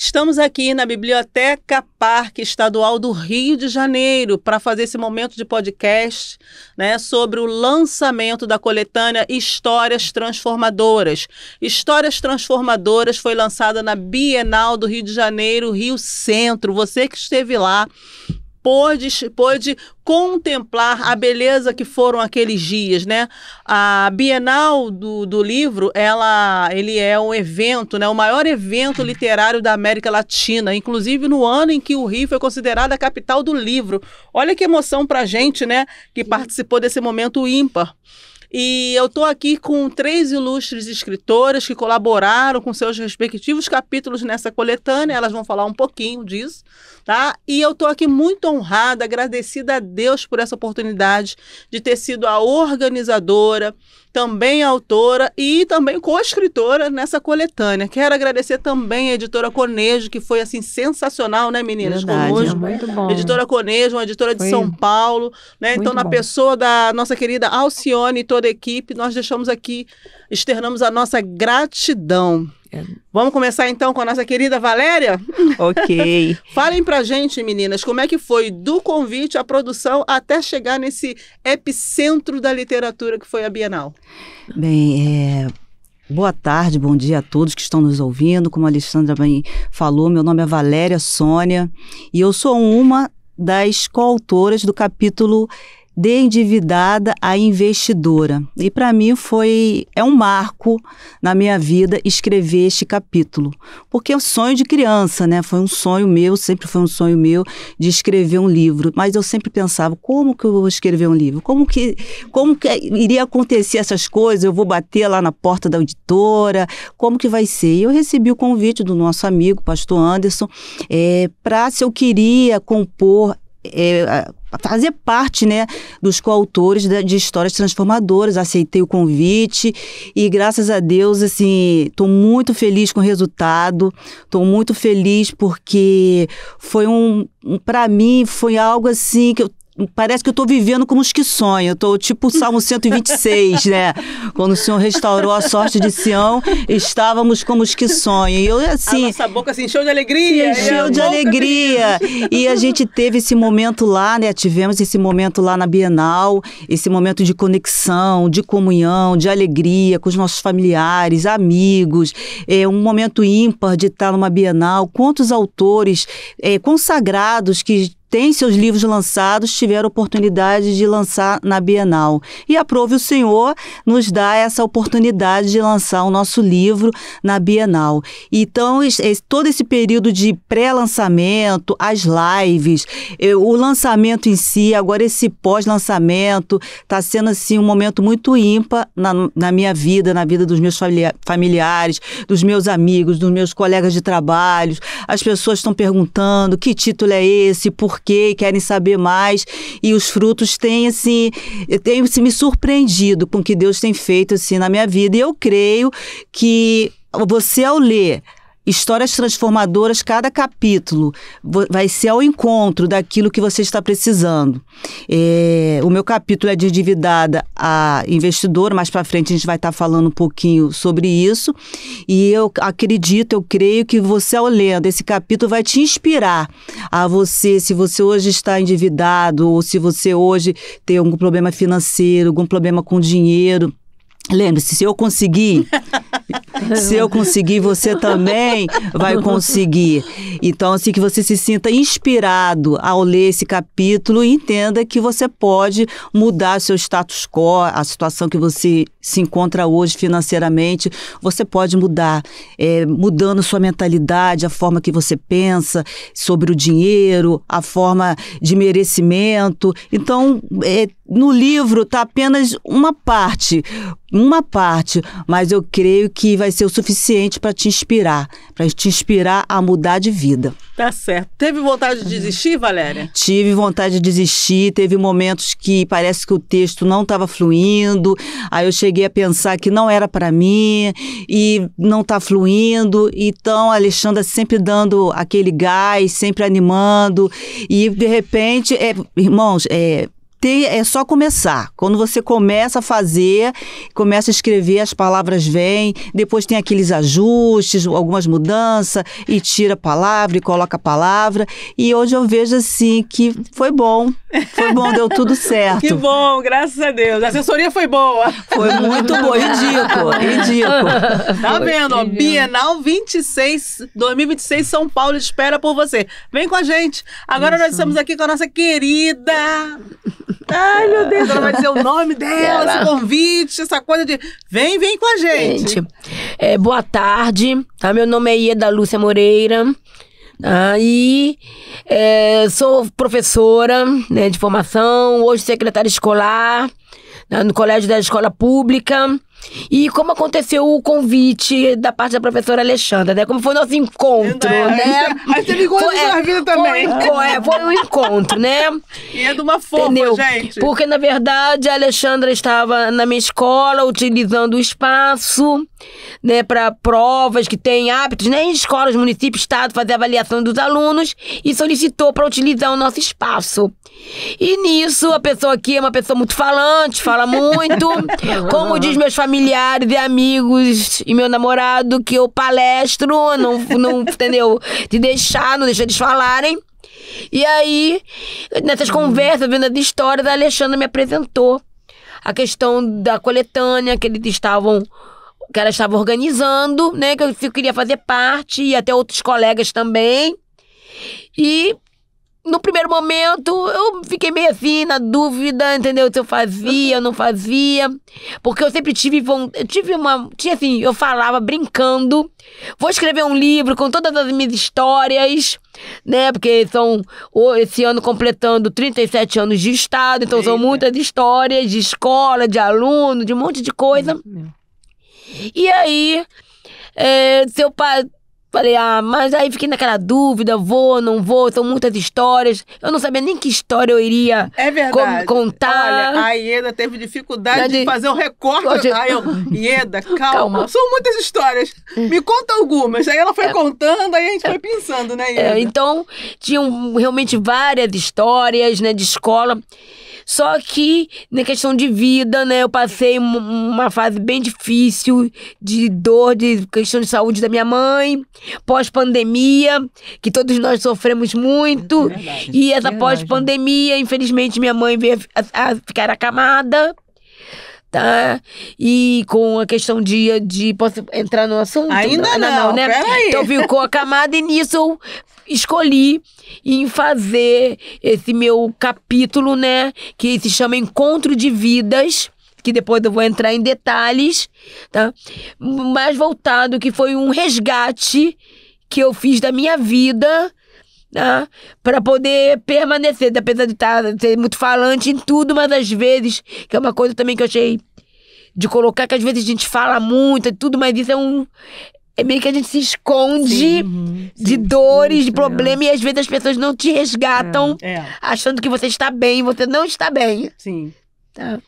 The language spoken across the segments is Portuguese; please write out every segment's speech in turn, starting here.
Estamos aqui na Biblioteca Parque Estadual do Rio de Janeiro para fazer esse momento de podcast, né, sobre o lançamento da coletânea Histórias Transformadoras. Histórias Transformadoras foi lançada na Bienal do Rio de Janeiro, Rio Centro. Você que esteve lá pôde contemplar a beleza que foram aqueles dias, né? A Bienal do livro, ele é um evento, né? O maior evento literário da América Latina, inclusive no ano em que o Rio foi considerada a capital do livro. Olha que emoção pra gente, né? Que participou desse momento ímpar. E eu estou aqui com 3 ilustres escritoras que colaboraram com seus respectivos capítulos nessa coletânea. Elas vão falar um pouquinho disso, tá? E eu estou aqui muito honrada, agradecida a Deus por essa oportunidade de ter sido a organizadora, também a autora e também co-escritora nessa coletânea. Quero agradecer também a editora Conejo, que foi assim sensacional, né, meninas? Verdade, conosco. muito bom. Editora Conejo, uma editora de São Paulo, né? Então, na pessoa da nossa querida Alcione e toda a equipe, nós externamos a nossa gratidão. Vamos começar então com a nossa querida Valéria? Ok. Falem pra gente, meninas, como é que foi do convite à produção até chegar nesse epicentro da literatura que foi a Bienal? Bem, boa tarde, bom dia a todos que estão nos ouvindo. Como a Alexandra bem falou, meu nome é Valéria Sônia e eu sou uma das coautoras do capítulo De Endividada a Investidora. E para mim é um marco na minha vida escrever este capítulo. Porque é um sonho de criança, né? Foi um sonho meu, sempre foi um sonho meu de escrever um livro. Mas eu sempre pensava, como que eu vou escrever um livro? Como que iria acontecer essas coisas? Eu vou bater lá na porta da editora? Como que vai ser? E eu recebi o convite do nosso amigo, pastor Anderson, para se eu queria compor, fazer parte, né, dos coautores de Histórias Transformadoras. Aceitei o convite e, graças a Deus, assim, estou muito feliz com o resultado, estou muito feliz porque para mim, foi algo assim que parece que eu estou vivendo como os que sonham. Eu estou tipo o Salmo 126, né? Quando o Senhor restaurou a sorte de Sião, estávamos como os que sonham. E eu, assim, a nossa boca se encheu de alegria. Se encheu de alegria. E a gente teve esse momento lá, né? Tivemos esse momento lá na Bienal, esse momento de conexão, de comunhão, de alegria com os nossos familiares, amigos. Um momento ímpar de estar numa Bienal. Quantos autores consagrados que têm seus livros lançados, tiveram oportunidade de lançar na Bienal. E aprove o Senhor nos dar essa oportunidade de lançar o nosso livro na Bienal. Então, todo esse período de pré-lançamento, as lives, o lançamento em si, agora esse pós-lançamento, está sendo assim um momento muito ímpar na minha vida, na vida dos meus familiares, dos meus amigos, dos meus colegas de trabalho. As pessoas estão perguntando que título é esse, por quê, querem saber mais, e os frutos têm me surpreendido com o que Deus tem feito assim na minha vida, e eu creio que você, ao ler Histórias Transformadoras, cada capítulo vai ser ao encontro daquilo que você está precisando. O meu capítulo é de Endividada a Investidora, mais para frente a gente vai estar falando um pouquinho sobre isso, e eu creio que você, ao ler esse capítulo, vai te inspirar a você, se você hoje está endividado, ou se você hoje tem algum problema financeiro, algum problema com dinheiro. Lembre-se, se eu conseguir, você também vai conseguir. Então, assim, que você se sinta inspirado ao ler esse capítulo e entenda que você pode mudar seu status quo, a situação que você se encontra hoje financeiramente, você pode mudar, mudando sua mentalidade, a forma que você pensa sobre o dinheiro, a forma de merecimento. Então, no livro está apenas uma parte, mas eu creio que vai ser o suficiente para te inspirar a mudar de vida. Tá certo. Teve vontade de desistir, Valéria? Tive vontade de desistir, teve momentos que parece que o texto não estava fluindo, aí eu cheguei a pensar que não era para mim e não está fluindo, então a Alexandra sempre dando aquele gás, sempre animando, e de repente, irmãos, é só começar. Quando você começa a fazer, começa a escrever, as palavras vêm, depois tem aqueles ajustes, algumas mudanças, e tira a palavra e coloca a palavra. E hoje eu vejo assim que foi bom, deu tudo certo. Que bom, graças a Deus. A assessoria foi boa. Foi muito boa, ridículo. Tá vendo, ó, Bienal 2026 São Paulo espera por você. Vem com a gente. Agora nós estamos aqui com a nossa querida... Ai, meu Deus, ela vai dizer o nome dela, esse convite, essa coisa de... Vem com a gente. Boa tarde, tá? Meu nome é Ieda Lúcia Moreira. E sou professora, né, de formação, hoje secretária escolar, no colégio da escola pública. E como aconteceu o convite da parte da professora Alexandra, né? Como foi o nosso encontro, né? Aí você ligou na sua vida também. Foi um encontro, né? E é de uma fofa, entendeu? Gente. Porque, na verdade, a Alexandra estava na minha escola, utilizando o espaço, né? Para provas que tem hábitos, né? Em escolas, município, estado, fazer avaliação dos alunos e solicitou para utilizar o nosso espaço. E nisso, a pessoa aqui é uma pessoa muito falante, fala muito. Como diz meus familiares e amigos e meu namorado, que eu palestro, não entendeu? Não deixa eles falarem. E aí, nessas conversas, vendo as histórias, a Alexandra me apresentou a questão da coletânea que ela estava organizando, né? Que eu queria fazer parte, e até outros colegas também. E no primeiro momento, eu fiquei meio assim, na dúvida, entendeu? Se eu fazia, não fazia. Porque eu sempre eu falava brincando. Vou escrever um livro com todas as minhas histórias, né? Porque esse ano completando 37 anos de estado, então são muitas histórias de escola, de aluno, de um monte de coisa. E aí, falei, mas aí fiquei naquela dúvida, vou, não vou, são muitas histórias. Eu não sabia nem que história eu iria contar. Olha, a Ieda teve dificuldade de fazer um recorte. Aí Ieda, calma, são muitas histórias. Me conta algumas. Aí ela foi contando, aí a gente foi pensando, né, Ieda? Então, tinham realmente várias histórias, né, de escola. Só que, na questão de vida, né, eu passei uma fase bem difícil, de dor, de questão de saúde da minha mãe, pós-pandemia, que todos nós sofremos muito. E essa pós-pandemia, infelizmente, minha mãe veio a ficar acamada. Tá? E com a questão de posso entrar no assunto? Ainda não, né? Peraí. Então ficou acamada e nisso eu escolhi em fazer esse meu capítulo, né? Que se chama Encontro de Vidas, que depois eu vou entrar em detalhes, tá? Mais voltado, que foi um resgate que eu fiz da minha vida, tá? Para poder permanecer, apesar de ser muito falante em tudo, mas às vezes, que é uma coisa também que eu achei de colocar, que às vezes a gente fala muito e tudo, mas isso é meio que a gente se esconde de dores, de problemas, e às vezes as pessoas não te resgatam achando que você está bem e você não está bem. Sim. Tá?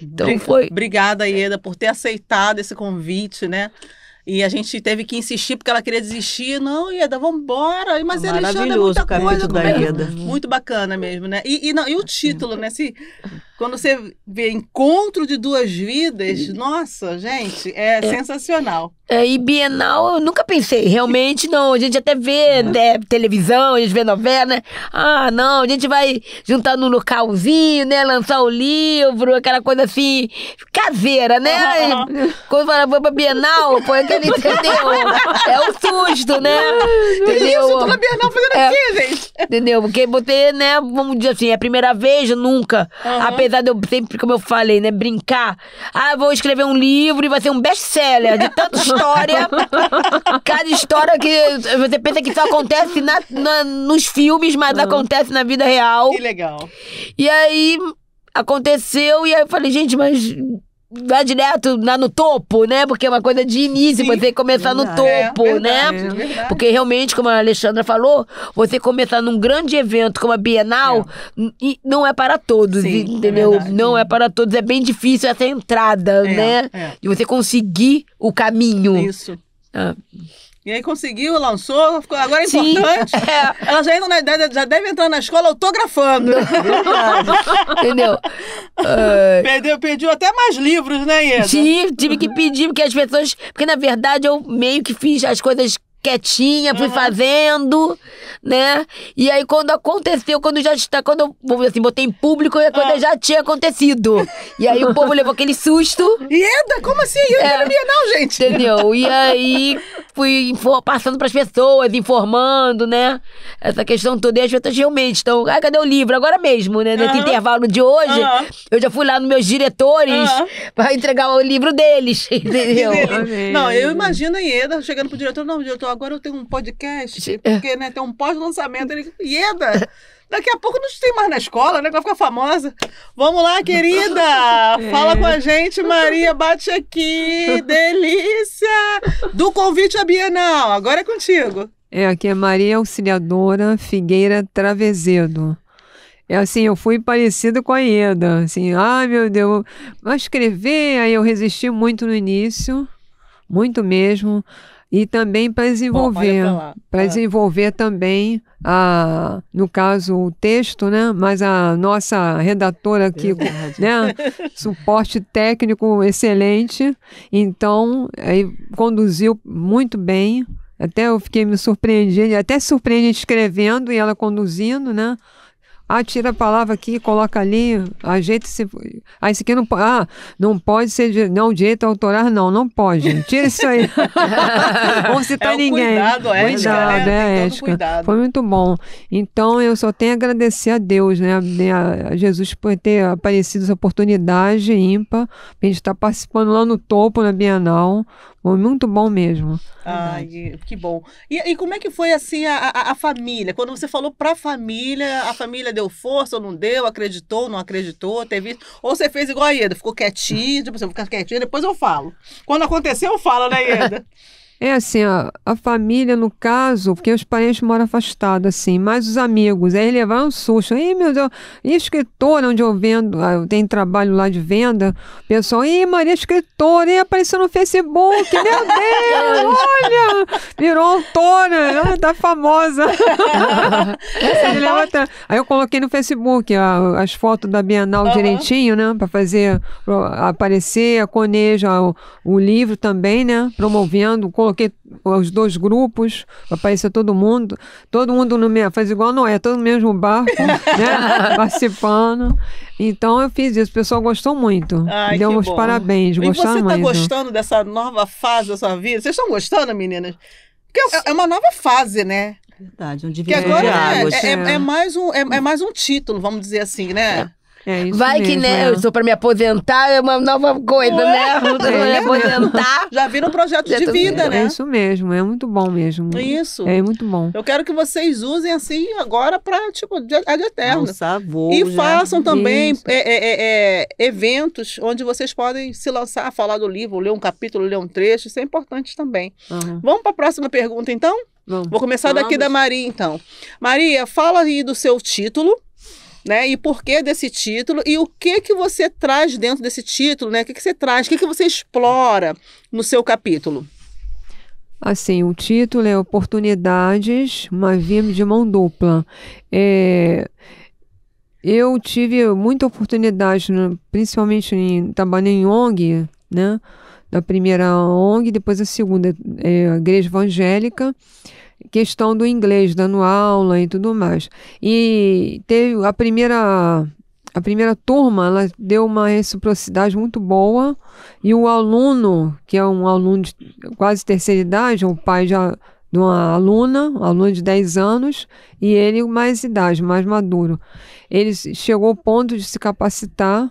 Então foi... Obrigada, Ieda, por ter aceitado esse convite, né? E a gente teve que insistir porque ela queria desistir. Não, Ieda, vamos embora. Mas Alexandre, é muita coisa. Da Ieda. Muito bacana mesmo, né? E o título, né? Quando você vê Encontro de Duas Vidas, nossa, gente, é sensacional. E Bienal, eu nunca pensei, realmente não. A gente até vê televisão, a gente vê novela, né? Não, a gente vai juntar num localzinho, né? Lançar o livro, aquela coisa assim, caseira, né? Quando fala, vou pra Bienal, foi aquele, entendeu? É o susto, né? Entendeu? Isso, eu tô na Bienal fazendo aqui, gente. Entendeu? Porque você, né, vamos dizer assim, é a primeira vez, nunca. Apesar de eu sempre, como eu falei, né, brincar. Vou escrever um livro e vai ser um best-seller de tanta história. Cada história que você pensa que só acontece nos filmes, mas acontece na vida real. Que legal. E aí, aconteceu, e aí eu falei, gente, mas... vai direto no topo, né? Porque é uma coisa de início, você começar no topo, né? Porque realmente, como a Alexandra falou, você começar num grande evento como a Bienal, não é para todos, entendeu? Não é para todos, é bem difícil essa entrada, né? De você conseguir o caminho. Isso. E aí conseguiu, lançou, ficou, agora é Sim. importante. Ela já, já deve entrar na escola autografando. Entendeu? Pediu até mais livros, né, Ieda? Tive que pedir, porque as pessoas... Porque, na verdade, eu meio que fiz as coisas quietinha, fui fazendo, né? E aí, quando aconteceu, quando eu, vou dizer assim, botei em público, é quando já tinha acontecido. E aí, o povo levou aquele susto. Ieda, como assim? Ieda não ia não, gente. Entendeu? E aí, fui passando pras pessoas, informando, né? Essa questão toda. E as pessoas realmente estão... cadê o livro? Agora mesmo, né? Nesse intervalo de hoje, eu já fui lá nos meus diretores pra entregar o livro deles, entendeu? Não, eu imagino a Ieda chegando pro diretor, não, diretor, agora eu tenho um podcast, porque, né, tem um pós-lançamento. Ele, Ieda, daqui a pouco não tem mais na escola, né, que vai ficar famosa. Vamos lá, querida, fala com a gente, Maria, bate aqui, delícia, do convite à Bienal, agora é contigo. Aqui é Maria Auxiliadora Figueira Travezedo. Assim, eu fui parecida com a Ieda, assim, ai meu Deus, mas escrever, aí eu resisti muito no início, muito mesmo. E também para desenvolver também, no caso, o texto, né? Mas a nossa redatora aqui, né? Suporte técnico excelente. Então, aí conduziu muito bem. Até eu fiquei me surpreendendo, até surpreendente escrevendo e ela conduzindo, né? Tira a palavra aqui, coloca ali, ajeita-se. Isso aqui não pode. Não pode ser. Direito autoral, não pode. Tira isso aí. Não citar ninguém. Cuidado, ética, né? Ética. Foi muito bom. Então, eu só tenho a agradecer a Deus, né? A Jesus por ter aparecido essa oportunidade ímpar, pra gente estar participando lá no topo, na Bienal. Foi muito bom mesmo. Ai, que bom. E como é que foi, assim, a família? Quando você falou pra família, a família deu força ou não deu? Acreditou, não acreditou? Teve... Ou você fez igual a Ieda, ficou quietinho, tipo, você fica quietinho, depois eu falo. Quando aconteceu, eu falo, né, Ieda? Assim, a família, no caso, porque os parentes moram afastados, assim, mas os amigos, aí levaram um susto. Meu Deus, e escritora, onde eu vendo, eu tenho trabalho lá de venda, o pessoal, Maria escritora, apareceu no Facebook, meu Deus, olha, virou autora, tá famosa. Aí eu coloquei no Facebook as fotos da Bienal direitinho, né, para fazer, aparecer, a Coneja, o livro também, né, promovendo, coloquei os 2 grupos, apareceu todo mundo no mesmo, faz igual Noé, todo no mesmo barco, né, participando. Então eu fiz isso, o pessoal gostou muito. Deu uns parabéns, gostaram muito. E você tá gostando dessa nova fase da sua vida? Vocês estão gostando, meninas? Porque é uma nova fase, né? Verdade, um que agora é mais um título, vamos dizer assim, né? Isso vai mesmo, que, né, eu sou pra me aposentar, é uma nova coisa, né? Me aposentar. Já vira um projeto de vida, né? É isso mesmo, é muito bom mesmo. Isso. É muito bom. Eu quero que vocês usem assim agora pra, tipo, de eterno. Voo, e façam também eventos onde vocês podem se lançar, falar do livro, ler um capítulo, ler um trecho, isso é importante também. Vamos pra próxima pergunta, então? Vamos. Vou começar daqui da Maria, então. Maria, fala aí do seu título, né? E por que desse título? E o que você traz dentro desse título, né? O que você traz? O que você explora no seu capítulo? Assim, o título é Oportunidades, uma via de mão dupla. Eu tive muita oportunidade, principalmente trabalhei em ONG, né? Da primeira ONG, depois a segunda, a Igreja Evangélica, questão do inglês, dando aula e tudo mais. E teve a primeira turma, ela deu uma reciprocidade muito boa, e o aluno, que é um aluno de quase terceira idade, o pai de uma aluna de 10 anos, e ele mais idade, mais maduro. Ele chegou ao ponto de se capacitar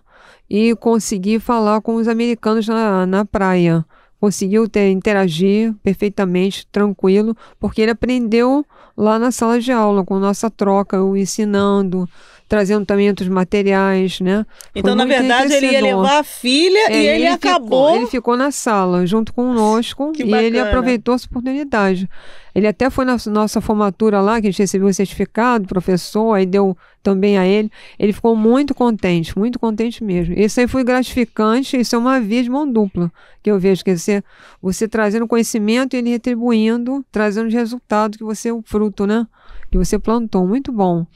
e conseguir falar com os americanos na praia. Conseguiu interagir perfeitamente, tranquilo, porque ele aprendeu lá na sala de aula, com nossa troca, eu ensinando, trazendo também outros materiais, né? Então, Foi na muito verdade, ele ia enriquecedor. levar a filha e ele acabou... Ele ficou na sala, junto conosco, Que e ele bacana. aproveitou essa oportunidade. Ele até foi na nossa formatura lá, que a gente recebeu o certificado, professor, aí deu também a ele. Ele ficou muito contente mesmo. Isso aí foi gratificante, isso é uma via de mão dupla, que eu vejo, quer dizer, você trazendo conhecimento e ele retribuindo, trazendo os resultados que você, o fruto, né? Que você plantou. Muito bom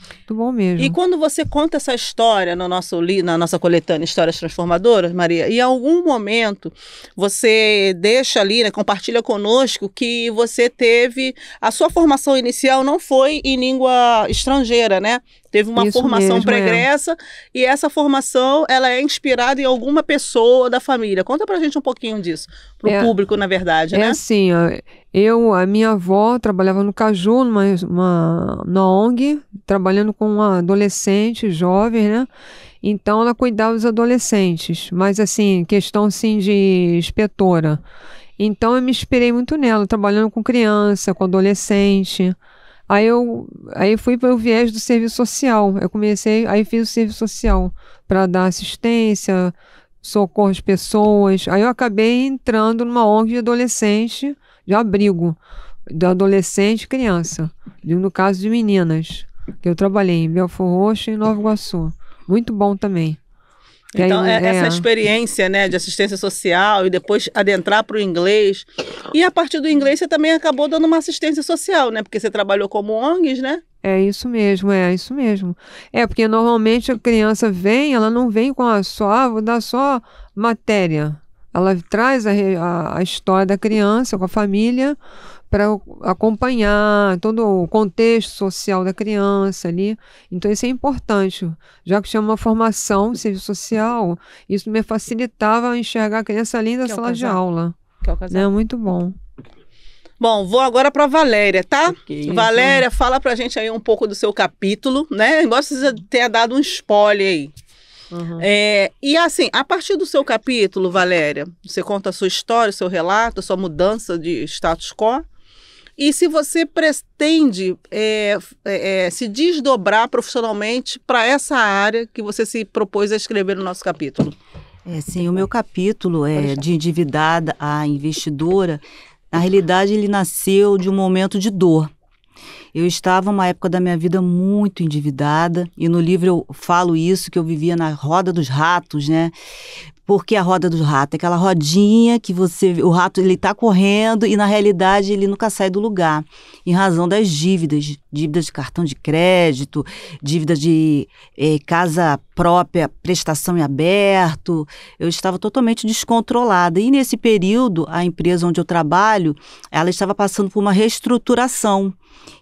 mesmo. E quando você conta essa história no na nossa coletânea Histórias Transformadoras, Maria, em algum momento você deixa ali, né, compartilha conosco que você teve, a sua formação inicial não foi em língua estrangeira, né? Teve uma Isso formação mesmo, pregressa e essa formação ela é inspirada em alguma pessoa da família. Conta pra gente um pouquinho disso, pro público, na verdade, né? É assim, ó, a minha avó trabalhava no Caju, na ONG, trabalhando com adolescentes, jovens, né? Então ela cuidava dos adolescentes, mas assim, questão assim de inspetora. Então eu me inspirei muito nela, trabalhando com criança, com adolescente. Aí fui para o viés do serviço social. Aí fiz o serviço social para dar assistência, socorro às pessoas. Aí eu acabei entrando numa ONG de adolescente, de abrigo, de adolescente e criança. No caso de meninas, que eu trabalhei em Belford Roxo e Nova Iguaçu. Muito bom também. Então, essa experiência, né, de assistência social e depois adentrar para o inglês. E a partir do inglês você também acabou dando uma assistência social, né? Porque você trabalhou como ONGs, né? É isso mesmo. É, porque normalmente a criança vem, ela não vem com vou dar só matéria. Ela traz a história da criança com a família para acompanhar todo o contexto social da criança ali. Então isso é importante. Já que tinha uma formação de serviço social, isso me facilitava enxergar a criança ali da sala de aula. Que é o casal. Né? Muito bom. Bom, vou agora para Valéria, tá? Ok. Valéria, fala pra gente aí um pouco do seu capítulo, né? Embora você tenha dado um spoiler aí. Uhum. E assim, a partir do seu capítulo, Valéria, você conta a sua história, o seu relato, a sua mudança de status quo. E se você pretende se desdobrar profissionalmente para essa área que você se propôs a escrever no nosso capítulo. Sim, o meu capítulo de endividada a investidora, na realidade ele nasceu de um momento de dor. Eu estava numa época da minha vida muito endividada e no livro eu falo isso, que eu vivia na roda dos ratos, né? Porque a roda dos ratos é aquela rodinha que o rato ele está correndo e na realidade ele nunca sai do lugar, em razão das dívidas de cartão de crédito, dívidas de casa própria, prestação em aberto. Eu estava totalmente descontrolada e nesse período a empresa onde eu trabalho, ela estava passando por uma reestruturação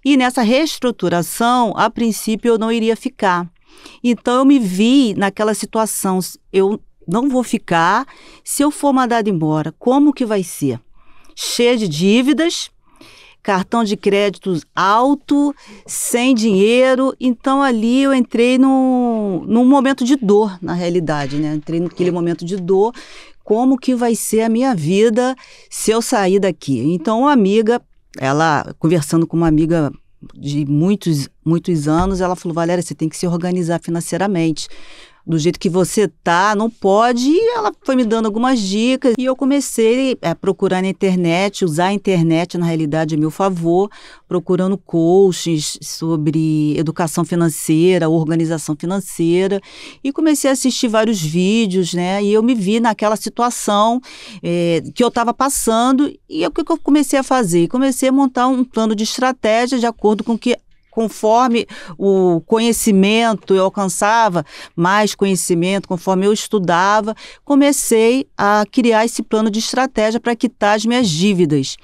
e nessa reestruturação, a princípio eu não iria ficar. Então eu me vi naquela situação, eu não vou ficar, se eu for mandada embora, como que vai ser? Cheia de dívidas, cartão de crédito alto, sem dinheiro, então ali eu entrei num momento de dor, na realidade, né? Entrei naquele momento de dor, como que vai ser a minha vida se eu sair daqui? Então uma amiga, ela conversando com uma amiga de muitos anos, ela falou, Valéria, você tem que se organizar financeiramente. Do jeito que você tá, não pode. E ela foi me dando algumas dicas. E eu comecei a procurar na internet, usar a internet, na realidade, a meu favor, procurando coaches sobre educação financeira, organização financeira. E comecei a assistir vários vídeos, né? E eu me vi naquela situação que eu estava passando. E o que eu comecei a fazer? Comecei a montar um plano de estratégia de acordo com que conforme o conhecimento, eu alcançava mais conhecimento, conforme eu estudava, comecei a criar esse plano de estratégia para quitar as minhas dívidas.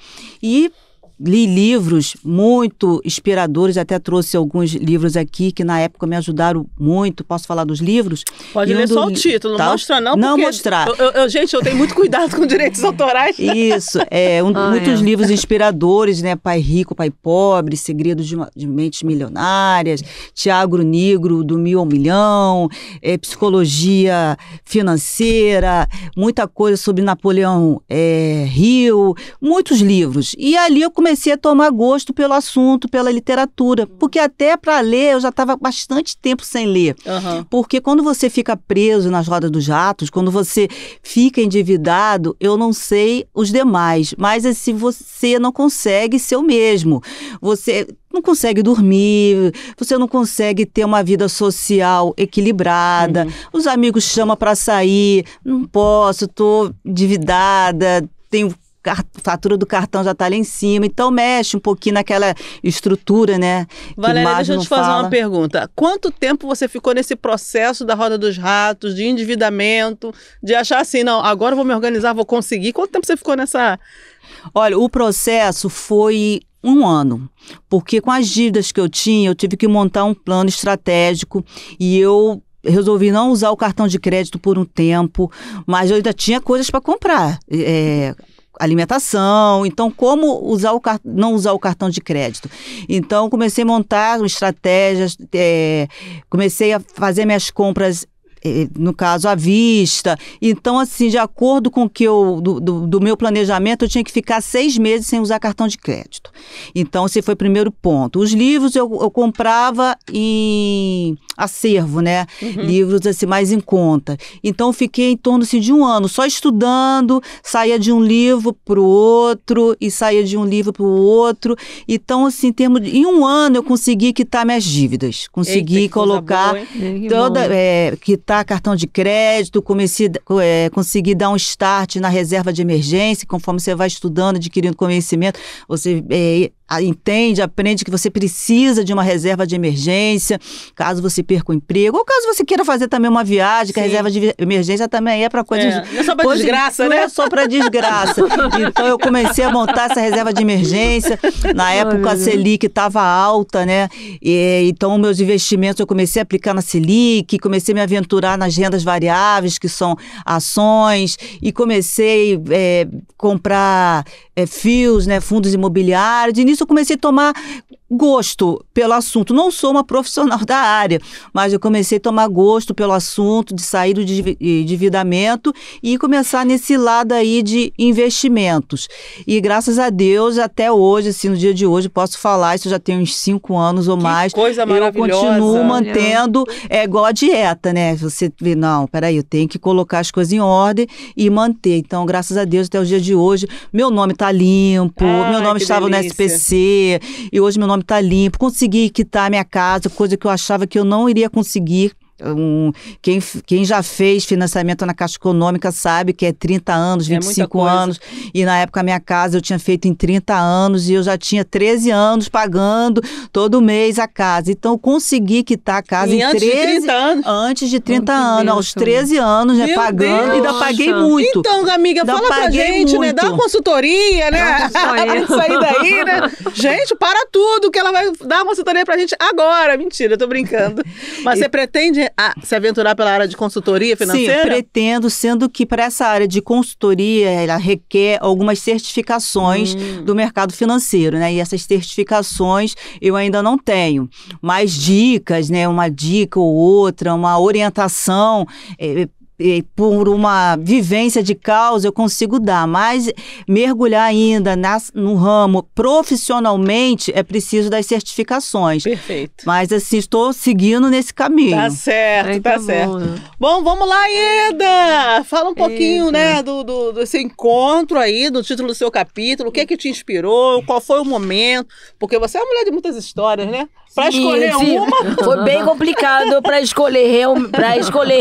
E li livros muito inspiradores, até trouxe alguns livros aqui que na época me ajudaram muito. Posso falar dos livros? Pode ler só o título, não mostra não, não porque mostrar. Gente, eu tenho muito cuidado com direitos autorais. Isso, muitos livros inspiradores, né? Pai Rico, Pai Pobre, Segredos de Mentes Milionárias, Tiago Negro, do 1000 ao Milhão, Psicologia Financeira, muita coisa sobre Napoleão Hill, muitos livros. E ali eu comecei comecei a tomar gosto pelo assunto, pela literatura, porque até para ler eu já estava bastante tempo sem ler. Porque quando você fica preso nas rodas dos ratos, quando você fica endividado, eu não sei os demais, mas assim, você não consegue ser o mesmo. Você não consegue dormir, você não consegue ter uma vida social equilibrada, os amigos chamam para sair, não posso, estou endividada, tenho fatura do cartão já está lá em cima, então mexe um pouquinho naquela estrutura, né? Valéria, deixa eu te fazer uma pergunta. Quanto tempo você ficou nesse processo da roda dos ratos, de endividamento, de achar assim, não, agora eu vou me organizar, vou conseguir? Quanto tempo você ficou nessa... Olha, o processo foi 1 ano, porque com as dívidas que eu tinha, eu tive que montar um plano estratégico e eu resolvi não usar o cartão de crédito por um tempo, mas eu ainda tinha coisas para comprar, alimentação, então como não usar o cartão de crédito? Então comecei a montar estratégias, comecei a fazer minhas compras, no caso, à vista. Então, assim, de acordo com que do meu planejamento, eu tinha que ficar 6 meses sem usar cartão de crédito. Então, esse foi o primeiro ponto. Os livros eu comprava em acervo, né? Livros, assim, mais em conta. Então, eu fiquei em torno, assim, de 1 ano, só estudando, saía de um livro para o outro, e saía de um livro para o outro. Então, assim, em 1 ano, eu consegui quitar minhas dívidas. Consegui colocar quitar cartão de crédito, consegui dar um start na reserva de emergência, conforme você vai estudando, adquirindo conhecimento, você entende, aprende que você precisa de uma reserva de emergência, caso você perca o emprego, ou caso você queira fazer também uma viagem, que a reserva de emergência também é para coisa não é só para desgraça, né? Não é só para desgraça. Então, eu comecei a montar essa reserva de emergência. Na época, a Selic estava alta, né? Então, meus investimentos eu comecei a aplicar na Selic, comecei a me aventurar nas rendas variáveis, que são ações, e comecei a comprar FIIs, né, fundos imobiliários. E nisso eu comecei a tomar gosto pelo assunto. Não sou uma profissional da área, mas eu comecei a tomar gosto pelo assunto, de sair do endividamento e começar nesse lado aí de investimentos. E graças a Deus, até hoje, assim, no dia de hoje, posso falar, isso já tem uns 5 anos ou mais. Coisa maravilhosa. Eu continuo mantendo, igual a dieta, né? Você vê, não, peraí, eu tenho que colocar as coisas em ordem e manter. Então, graças a Deus, até o dia de hoje, meu nome está limpo, meu nome estava no SPC, e hoje meu nome está limpo, consegui quitar minha casa, coisa que eu achava que eu não iria conseguir. Quem já fez financiamento na Caixa Econômica sabe que é 30 anos, 25 anos, e na época a minha casa eu tinha feito em 30 anos e eu já tinha 13 anos pagando todo mês a casa. Então eu consegui quitar a casa antes de 30 anos, aos 13 anos, né, pagando, e ainda paguei muito. Então, amiga, fala pra gente, muito, né, dá uma consultoria, né, isso aí daí, né, gente, para tudo que ela vai dar uma consultoria pra gente agora. Mentira, eu tô brincando. Mas você pretende se aventurar pela área de consultoria financeira? Sim, pretendo, sendo que para essa área de consultoria, ela requer algumas certificações do mercado financeiro, né? E essas certificações eu ainda não tenho. Mas dicas, né? Uma dica ou outra, uma orientação, por uma vivência de causa eu consigo dar, mas mergulhar ainda no ramo profissionalmente é preciso das certificações. Perfeito. Mas assim, estou seguindo nesse caminho. Tá certo, tá certo. Bom, vamos lá, Eda! Fala um pouquinho, né, desse encontro aí, do título do seu capítulo, o que é que te inspirou, qual foi o momento, porque você é uma mulher de muitas histórias, né? Para escolher uma... Foi bem complicado para escolher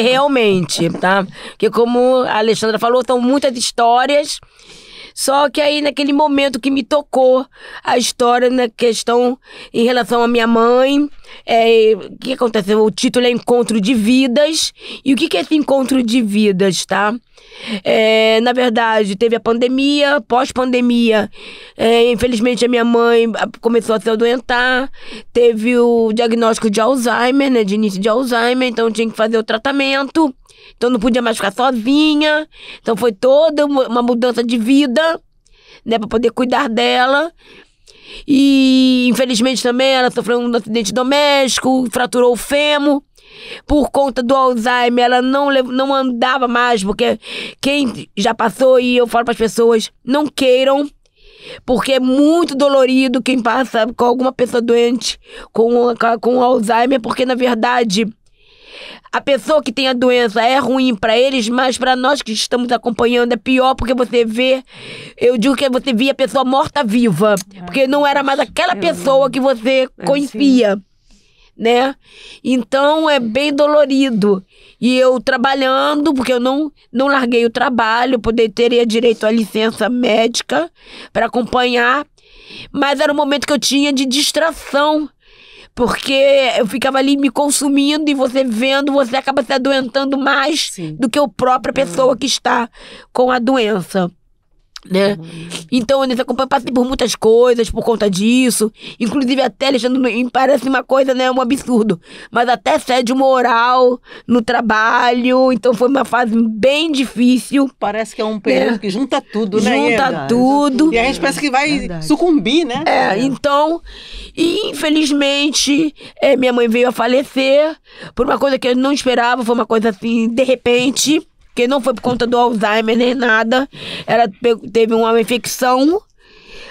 realmente, tá? Porque como a Alexandra falou, são muitas histórias. Só que aí, naquele momento que me tocou a história na questão em relação à minha mãe, o que aconteceu? O título é Encontro de Vidas. E o que é esse encontro de vidas, tá? Na verdade, teve a pandemia, pós-pandemia, infelizmente a minha mãe começou a se adoentar, teve o diagnóstico de Alzheimer, né, de início de Alzheimer, então tinha que fazer o tratamento, então não podia mais ficar sozinha, então foi toda uma mudança de vida, né, para poder cuidar dela. E infelizmente também ela sofreu um acidente doméstico, fraturou o fêmur. Por conta do Alzheimer, ela não andava mais, porque quem já passou, e eu falo para as pessoas, não queiram porque é muito dolorido quem passa com alguma pessoa doente com Alzheimer, porque na verdade a pessoa que tem a doença é ruim para eles, mas para nós que estamos acompanhando é pior, porque você vê, eu digo que você via a pessoa morta-viva, porque não era mais aquela pessoa que você conhecia, né? Então é bem dolorido. E eu trabalhando, porque eu não larguei o trabalho, teria direito à licença médica para acompanhar, mas era um momento que eu tinha de distração, porque eu ficava ali me consumindo e você vendo, você acaba se adoentando mais do que a própria pessoa que está com a doença, né? Então, eu passei por muitas coisas por conta disso. Inclusive, até, Alexandre, me parece uma coisa, né, um absurdo, mas até assédio moral no trabalho. Então, foi uma fase bem difícil. Parece que é um período que junta tudo, né? Junta tudo. E a gente parece que vai sucumbir, né? Então, e infelizmente, minha mãe veio a falecer por uma coisa que eu não esperava. Foi uma coisa assim, de repente, que não foi por conta do Alzheimer nem nada. Ela teve uma infecção,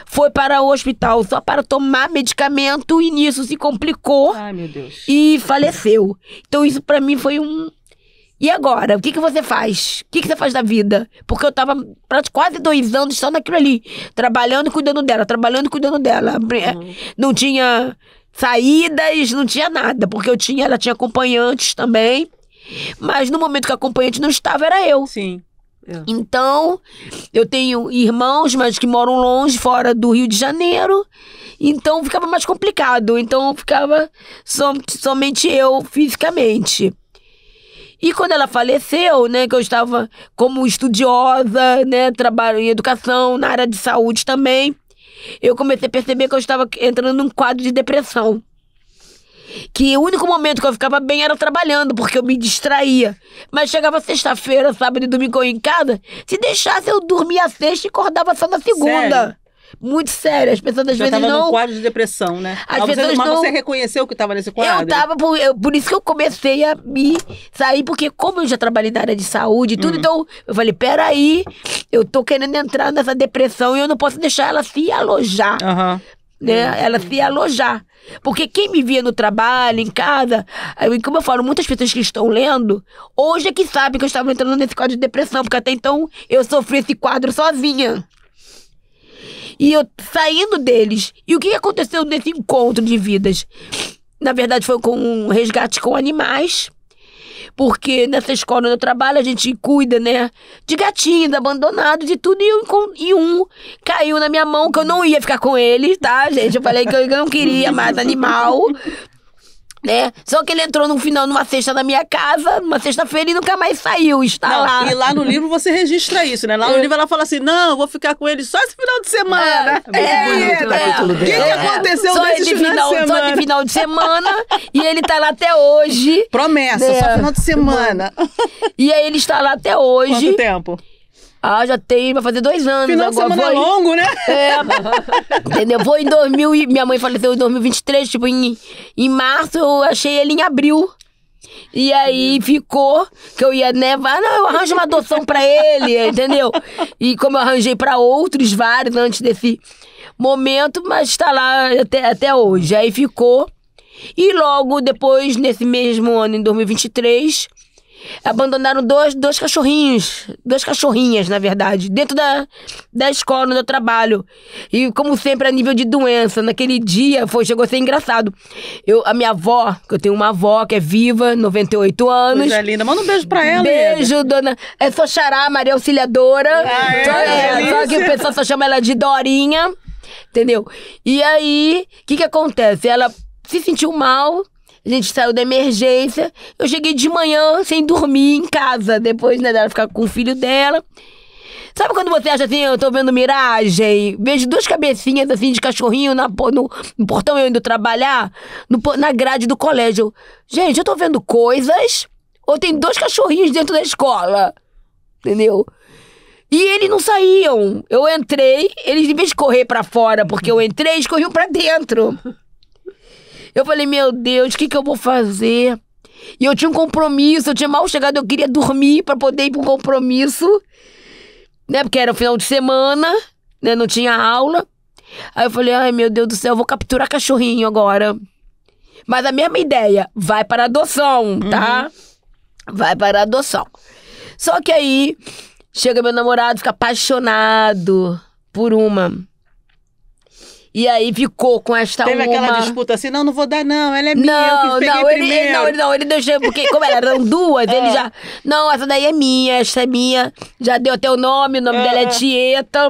foi para o hospital só para tomar medicamento e nisso se complicou. Ai, meu Deus. E faleceu. Então isso pra mim foi um... E agora? O que você faz? O que você faz da vida? Porque eu tava quase 2 anos só naquilo ali, trabalhando e cuidando dela. Não tinha saídas, não tinha nada, porque ela tinha acompanhantes também. Mas no momento que a acompanhante não estava, era eu. Sim. Então, eu tenho irmãos, mas que moram longe, fora do Rio de Janeiro. Então, ficava mais complicado. Então, ficava somente eu, fisicamente. E quando ela faleceu, né, que eu estava como estudiosa, né, trabalho em educação, na área de saúde também, eu comecei a perceber que eu estava entrando num quadro de depressão. Que o único momento que eu ficava bem era trabalhando, porque eu me distraía. Mas chegava sexta-feira, sábado e domingo eu ia em casa, se deixasse eu dormia a sexta e acordava só na segunda. Sério? Muito sério. As pessoas às vezes tava não... num quadro de depressão, né? As pessoas Mas não... você reconheceu que estava nesse quadro? Eu tava, por isso que eu comecei a me sair, porque como eu já trabalhei na área de saúde e tudo, então eu falei, peraí, eu tô querendo entrar nessa depressão e eu não posso deixar ela se alojar. Né? Ela se alojar. Porque quem me via no trabalho, em casa, como eu falo, muitas pessoas que estão lendo, hoje é que sabem que eu estava entrando nesse quadro de depressão, porque até então eu sofri esse quadro sozinha. E eu saindo deles. E o que aconteceu nesse encontro de vidas? Na verdade, foi com um resgate com animais. Porque nessa escola onde eu trabalho, a gente cuida, né, de gatinhos abandonados e tudo. E um caiu na minha mão, que eu não ia ficar com ele, tá, gente? Eu falei que eu não queria mais animal, né? Só que ele entrou numa sexta na minha casa, numa sexta-feira, e nunca mais saiu. Lá. E lá no livro você registra isso, né? Lá no livro ela fala assim, não, eu vou ficar com ele só esse final de semana. O que aconteceu nesse final de semana? Só de final de semana, e ele tá lá até hoje. Promessa, só final de semana. E aí ele está lá até hoje. Quanto tempo? Já vai fazer 2 anos. Final de semana longo, né? Entendeu? Foi em minha mãe faleceu em 2023, tipo, em março, eu achei ele em abril. E aí ficou, que eu ia, né, eu arranjo uma adoção pra ele, entendeu? E como eu arranjei pra outros, vários, antes desse momento, mas tá lá até hoje. Aí ficou. E logo depois, nesse mesmo ano, em 2023... abandonaram dois cachorrinhos, 2 cachorrinhas, na verdade, dentro da escola onde eu trabalho. E como sempre, a nível de doença, naquele dia chegou a ser engraçado. A minha avó, que eu tenho uma avó que é viva, 98 anos. Coisa linda, manda um beijo pra ela. Beijo, dona. É só Xará, Maria Auxiliadora. Só que o pessoal só chama ela de Dorinha, entendeu? E aí, o que acontece? Ela se sentiu mal. A gente saiu da emergência. Eu cheguei de manhã sem dormir em casa. Depois, né, dela ficar com o filho dela. Sabe quando você acha assim, eu tô vendo miragem? Vejo 2 cabecinhas assim de cachorrinho no portão, eu indo trabalhar, na grade do colégio. Gente, eu tô vendo coisas, ou tem 2 cachorrinhos dentro da escola. Entendeu? E eles não saíam. Eu entrei, eles em vez de correr pra fora, porque eu entrei, eles corriam pra dentro. Eu falei, meu Deus, o que eu vou fazer? E eu tinha um compromisso, eu tinha mal chegado, eu queria dormir pra poder ir pro compromisso, né? Porque era o final de semana, né? Não tinha aula. Aí eu falei, ai meu Deus do céu, eu vou capturar cachorrinho agora. Mas a mesma ideia, vai para adoção, tá? Vai para adoção. Só que aí, chega meu namorado, fica apaixonado por uma. E aí ficou com esta Teve uma... aquela disputa assim, não vou dar não, ela é minha, eu que peguei primeiro. Ele deixou, porque como eram duas, ele já... Não, essa daí é minha, essa é minha. Já deu até o nome dela é Tieta.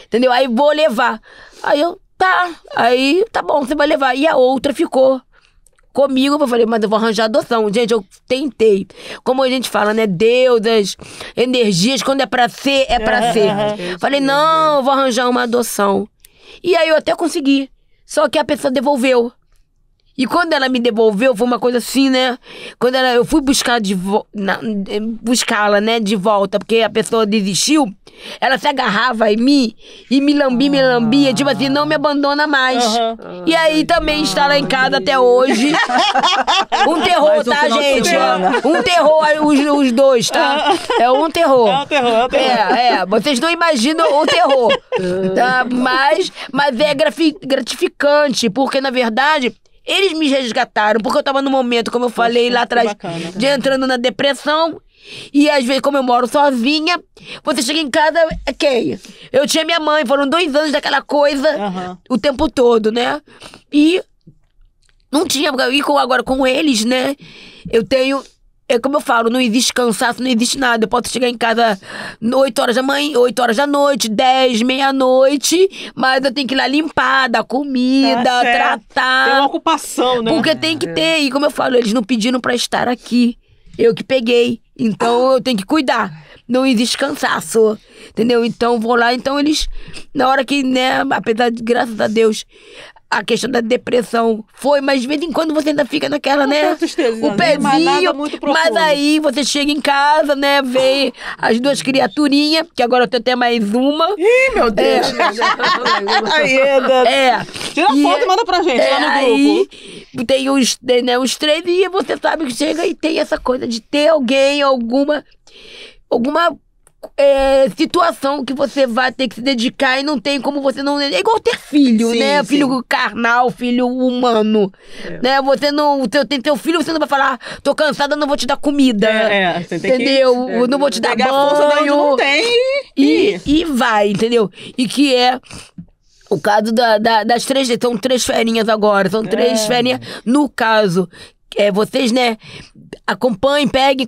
Entendeu? Aí vou levar. Aí eu, tá. Aí, tá bom, você vai levar. E a outra ficou comigo. Eu falei, mas eu vou arranjar adoção. Gente, eu tentei. Como a gente fala, né? Deusas, energias, quando é pra ser, é pra ser. Falei, não, eu vou arranjar uma adoção. E aí eu até consegui. Só que a pessoa devolveu. E quando ela me devolveu, foi uma coisa assim, né? Quando eu fui buscar buscá-la, né, de volta, porque a pessoa desistiu, ela se agarrava em mim e me lambia, tipo assim, não me abandona mais. E aí também está lá em casa até hoje. Um terror, tá, gente? Um terror, os dois, tá? É um terror. É um terror. Vocês não imaginam o terror. Tá? Mas é gratificante, porque na verdade... Eles me resgataram, porque eu tava no momento, como eu falei lá atrás, de entrando na depressão. E às vezes, como eu moro sozinha, você chega em casa, quem? Eu tinha minha mãe, foram 2 anos daquela coisa o tempo todo, né? E não tinha, e agora com eles, né? Eu tenho... É como eu falo, não existe cansaço, não existe nada. Eu posso chegar em casa 8 horas da manhã, 8 horas da noite, 10, meia-noite, mas eu tenho que ir lá limpar, dar comida, tratar. Tem uma ocupação, né? Porque tem que ter. E como eu falo, eles não pediram pra estar aqui. Eu que peguei. Então eu tenho que cuidar. Não existe cansaço. Entendeu? Então vou lá. Então eles, na hora que, né, apesar de, graças a Deus, a questão da depressão foi, mas de vez em quando você ainda fica naquela, né? O pezinho, mas aí você chega em casa, né? Vê as 2 criaturinhas, que agora eu tenho até mais uma. Ih, meu Deus! Tira foto e manda pra gente lá no grupo. Aí tem os 3 e você sabe que chega e tem essa coisa de ter alguém, alguma situação que você vai ter que se dedicar e não tem como você não... É igual ter filho, né? Sim. Filho carnal, filho humano. Né? Você não... Você tem teu filho, você não vai falar, tô cansada, não vou te dar comida. Você tem entendeu? Que, não vou te dar banho. Força de onde não tem. E vai, entendeu? E que é... O caso das 3... São 3 ferinhas agora. São 3 ferinhas. No caso... vocês, né, acompanhem, peguem,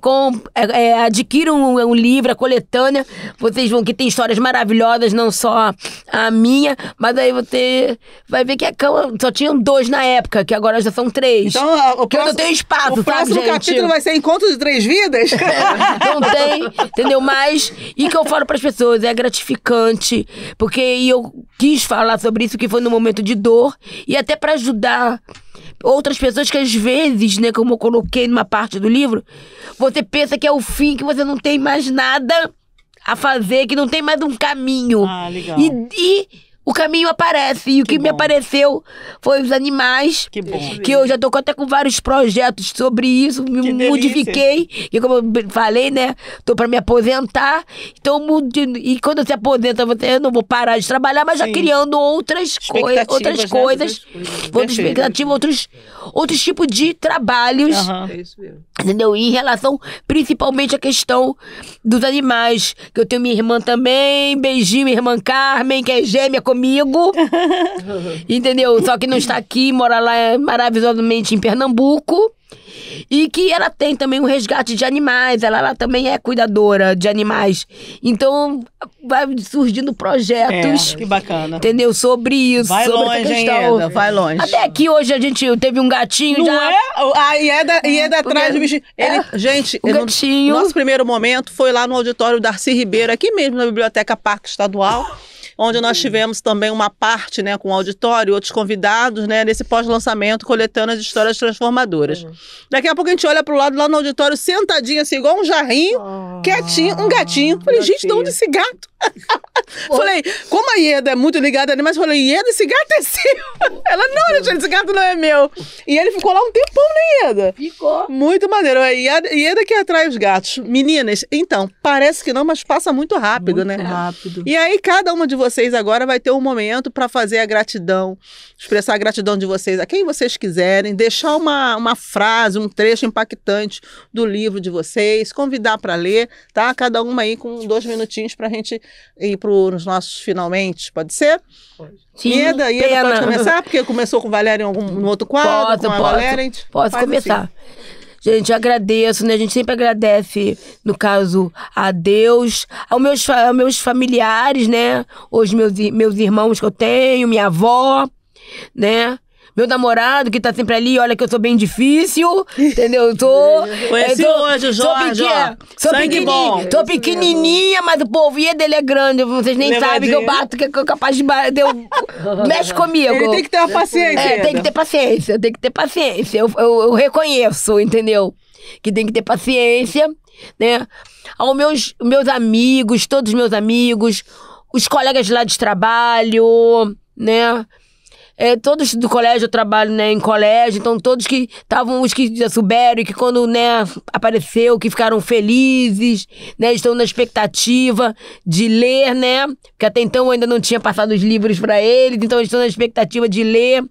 adquiram um livro, a coletânea. Vocês vão que tem histórias maravilhosas, não só a minha, mas aí você vai ver que só tinham 2 na época, que agora já são 3. Então, eu não tenho espaço, o próximo sabe, gente? capítulo vai ser Encontro de 3 Vidas? Não tem, entendeu? Mas, e que eu falo pras pessoas, é gratificante, porque eu quis falar sobre isso, que foi no momento de dor, e até pra ajudar outras pessoas que às vezes, né, como eu coloquei numa parte do livro, você pensa que é o fim, que você não tem mais nada a fazer, que não tem mais um caminho. Legal. E o caminho aparece. E o que me apareceu foi os animais. Que bom. Que eu já tô até com vários projetos sobre isso. Me modifiquei. E como eu falei, né? Tô pra me aposentar. Então, e quando se aposenta, eu não vou parar de trabalhar, mas já criando outras coisas. Outras expectativas, outros tipos de trabalhos. É isso mesmo. Entendeu? Em relação, principalmente, à questão dos animais. Que eu tenho minha irmã também. Beijinho, minha irmã Carmen, que é gêmea comigo. Entendeu? Só que não está aqui, mora lá maravilhosamente em Pernambuco. E que ela tem também um resgate de animais. Ela também é cuidadora de animais. Então, vai surgindo projetos. Que bacana. Entendeu? Sobre isso. Vai sobre longe, essa questão. Ieda, vai longe. Até aqui hoje teve um gatinho. Não já... A Ieda atrás do bichinho. Gente, o gatinho. Nosso primeiro momento foi lá no auditório Darcy Ribeiro, aqui mesmo na Biblioteca Parque Estadual, onde nós tivemos também uma parte, né, com o auditório, outros convidados, né, nesse pós-lançamento, coletando as histórias transformadoras. Daqui a pouco a gente olha pro lado, lá no auditório, sentadinho assim, igual um jarrinho, quietinho, um gatinho. Falei, gente, de onde esse gato? Falei, como a Ieda é muito ligada a animais, falei, Ieda, esse gato é seu? Ela, não, Alexandre, esse gato não é meu. E ele ficou lá um tempão, né, Ieda? Ficou. Muito maneiro. A Ieda que atrai os gatos. Meninas, então, parece que não, mas passa muito rápido, né? Muito rápido. E aí, cada uma de vocês vocês agora vai ter um momento para fazer a gratidão, expressar a gratidão de vocês a quem vocês quiserem, deixar uma frase, um trecho impactante do livro de vocês, convidar para ler, tá? Cada uma aí com 2 minutinhos para a gente ir para os nossos finalmente, pode ser? Sim, Ieda pode começar, porque começou com o Valério no outro quadro, com a Valéria, a gente posso faz começar. assim. Gente, eu agradeço, né? A gente sempre agradece, no caso, a Deus, aos meus familiares, né? Os meus irmãos que eu tenho, minha avó, né? Meu namorado que tá sempre ali, olha que eu sou bem difícil, entendeu? Conheci hoje o Jorge, sangue bom. Tô pequenininha, mas o povo dele é grande, vocês nem sabem que eu bato, que eu capaz de bater, mexe comigo. Ele tem que ter uma paciência. Tem que ter paciência, eu reconheço, entendeu? Que tem que ter paciência, né? Aos meus amigos, todos os meus amigos, os colegas lá de trabalho, né? Todos do colégio, eu trabalho, né, em colégio, então todos que estavam, os que já souberam, e que quando, né, apareceu, que ficaram felizes, né, estão na expectativa de ler, né, porque até então eu ainda não tinha passado os livros para eles, então eles estão na expectativa de ler,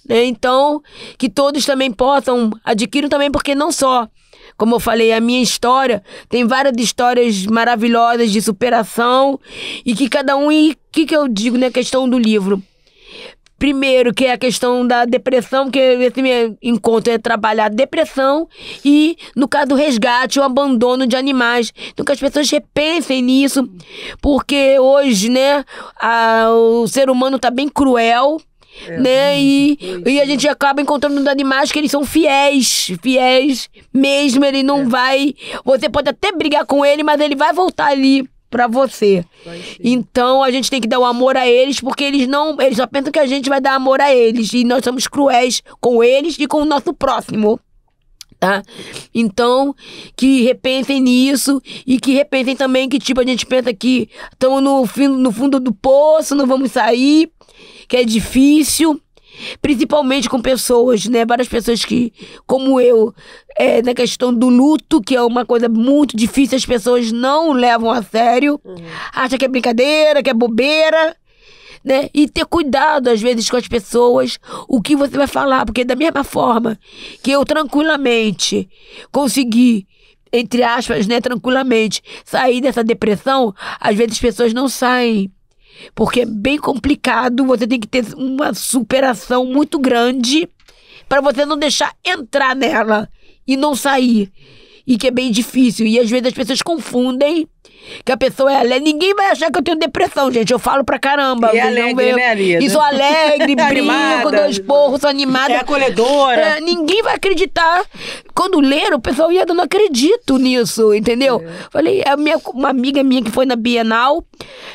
né, então que todos também possam, adquirir também, porque não só, como eu falei, a minha história, tem várias histórias maravilhosas de superação, e que cada um, e o que eu digo, né, questão do livro. Primeiro, que é a questão da depressão, que esse meu encontro é trabalhar a depressão e, no caso do resgate, o abandono de animais. Então, que as pessoas repensem nisso, porque hoje, né, o ser humano tá bem cruel, né, e a gente acaba encontrando animais que eles são fiéis mesmo, ele não vai... Você pode até brigar com ele, mas ele vai voltar ali pra você. Então a gente tem que dar o amor a eles, porque eles só pensam que a gente vai dar amor a eles, e nós somos cruéis com eles e com o nosso próximo, tá? Então, que repensem nisso, e que repensem também que, tipo, a gente pensa que estamos no fundo do poço, não vamos sair, que é difícil, principalmente com pessoas, né? Várias pessoas que, como eu, na questão do luto, que é uma coisa muito difícil, as pessoas não levam a sério, acham que é brincadeira, que é bobeira, né? E ter cuidado, às vezes, com as pessoas, o que você vai falar, porque da mesma forma que eu tranquilamente consegui, entre aspas, né, tranquilamente, sair dessa depressão, às vezes as pessoas não saem. Porque é bem complicado, você tem que ter uma superação muito grande para você não deixar entrar nela e não sair. E que é bem difícil. E às vezes as pessoas confundem que a pessoa é alegre. Ninguém vai achar que eu tenho depressão, gente. Eu falo pra caramba. E é alegre, né, Lieda? E sou alegre, brinco, dou esporro, sou animada. É acolhedora. Ninguém vai acreditar. Quando leram, o pessoal ia, eu não acredito nisso, entendeu? Falei, uma amiga minha que foi na Bienal,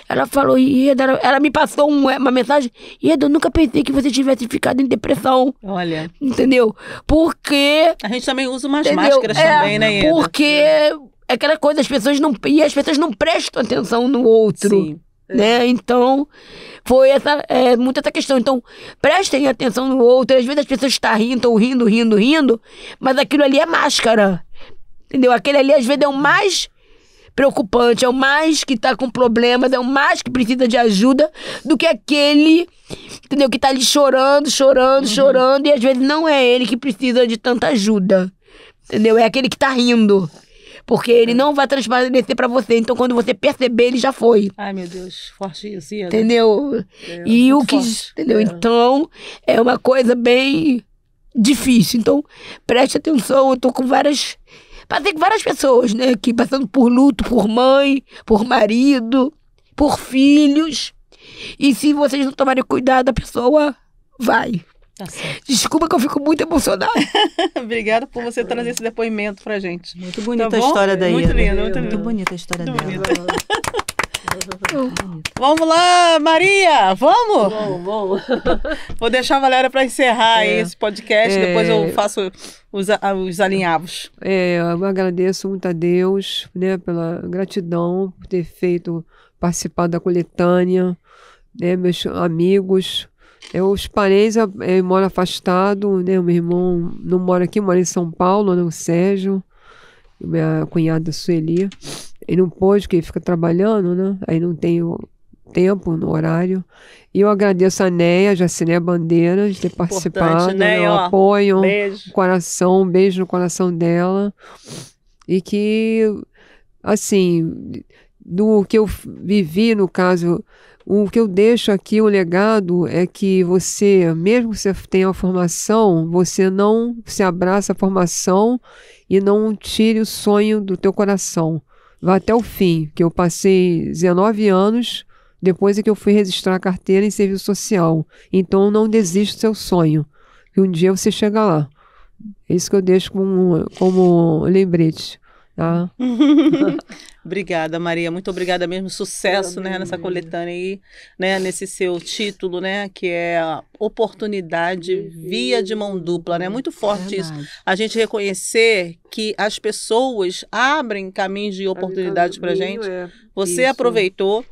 ela falou, Ieda, ela me passou uma mensagem, Ieda, eu nunca pensei que você tivesse ficado em depressão. Olha. Entendeu? Porque... A gente também usa umas máscaras também, né, Ieda? Porque... É aquela coisa, as pessoas não prestam atenção no outro. Sim. Né? Então, foi muito essa questão. Então, prestem atenção no outro. Às vezes as pessoas estão rindo, mas aquilo ali é máscara. Entendeu? Aquele ali, às vezes, é o mais preocupante, é o mais que tá com problemas, é o mais que precisa de ajuda, do que aquele, entendeu? Que tá ali chorando, e às vezes não é ele que precisa de tanta ajuda. Entendeu? É aquele que tá rindo. Porque ele não vai transparecer pra você. Então, quando você perceber, ele já foi. Ai, meu Deus. Forte isso, Ieda. Entendeu? E o que... forte. Entendeu? Então, é uma coisa bem difícil. Então, preste atenção. Eu tô com várias... Passei com várias pessoas, né? Que passando por luto, por mãe, por marido, por filhos. E se vocês não tomarem cuidado, a pessoa vai. Tá certo. Desculpa que eu fico muito emocionada. Obrigada por você trazer esse depoimento pra gente. Muito bonita Tá a bom? história da Muito Ieda. linda, muito linda. Muito bonita a história Muito dela. Vamos lá, Maria! Vamos? Bom. Vou deixar a Valéria para encerrar aí esse podcast, depois eu faço os alinhavos. Eu agradeço muito a Deus, né, pela gratidão por ter participado da coletânea, né, meus amigos, os parentes moram afastado, né, o meu irmão não mora aqui, mora em São Paulo, né, o Sérgio, minha cunhada Sueli, ele não pôde, porque ele fica trabalhando, né, aí não tem tempo, no horário. E eu agradeço a Neia, Jaciné Bandeira, de ter participado, né? Eu apoio, Beijo. coração, um beijo no coração dela. E que, assim, do que eu vivi, no caso, o que eu deixo aqui, o legado, é que você, mesmo que você tenha a formação, você não se abraça a formação e não tire o sonho do teu coração. Vá até o fim, que eu passei 19 anos depois é que eu fui registrar a carteira em serviço social. Então não desista do seu sonho, que um dia você chega lá. É isso que eu deixo como lembrete. Tá? Obrigada, Maria. Muito obrigada mesmo. Sucesso, né, nessa coletânea aí, né, nesse seu título, né, que é a Oportunidade Via de Mão Dupla, né? Muito forte isso. A gente reconhecer que as pessoas abrem caminhos de oportunidades para a gente. Você aproveitou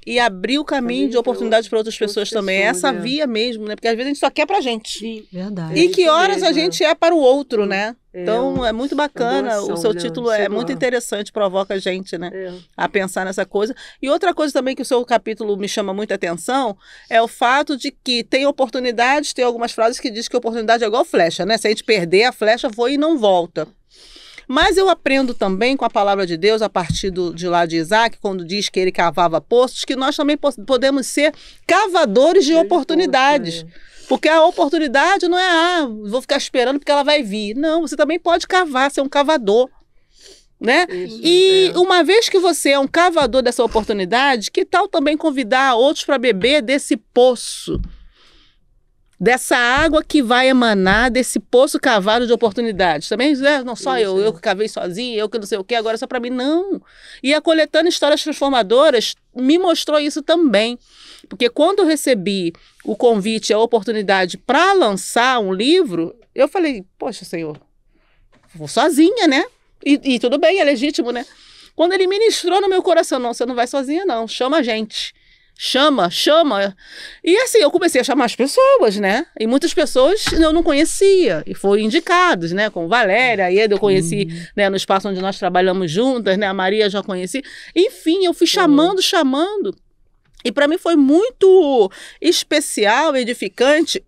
e abriu o caminho de oportunidades para outras pessoas também. Essa via mesmo, né? Porque às vezes a gente só quer pra gente. Sim, verdade. E que horas a gente é para o outro, né? Então é muito bacana, o seu título é muito interessante, provoca a gente, né, a pensar nessa coisa. E outra coisa também que o seu capítulo me chama muita atenção é o fato de que tem oportunidades, tem algumas frases que diz que oportunidade é igual flecha, né? Se a gente perder, a flecha voa e não volta. Mas eu aprendo também com a palavra de Deus, a partir de lá de Isaac, quando diz que ele cavava poços, que nós também podemos ser cavadores de oportunidades. Porque a oportunidade não é, vou ficar esperando porque ela vai vir. Não, você também pode cavar, ser um cavador. Né? E uma vez que você é um cavador dessa oportunidade, que tal também convidar outros para beber desse poço? Dessa água que vai emanar desse poço cavado de oportunidades. Também, né? Não só eu que cavei sozinho, eu que não sei o quê, agora só para mim, não. E a Coletânea Histórias Transformadoras me mostrou isso também. Porque quando eu recebi o convite, a oportunidade para lançar um livro, eu falei, poxa, Senhor, vou sozinha, né? E tudo bem, é legítimo, né? Quando ele ministrou no meu coração, não, você não vai sozinha, não, chama a gente. Chama. E assim, eu comecei a chamar as pessoas, né? E muitas pessoas eu não conhecia. E foram indicados, né? Como Valéria, a Ieda eu conheci, né, no espaço onde nós trabalhamos juntas, né? A Maria já conheci. Enfim, eu fui chamando. E para mim foi muito especial, edificante,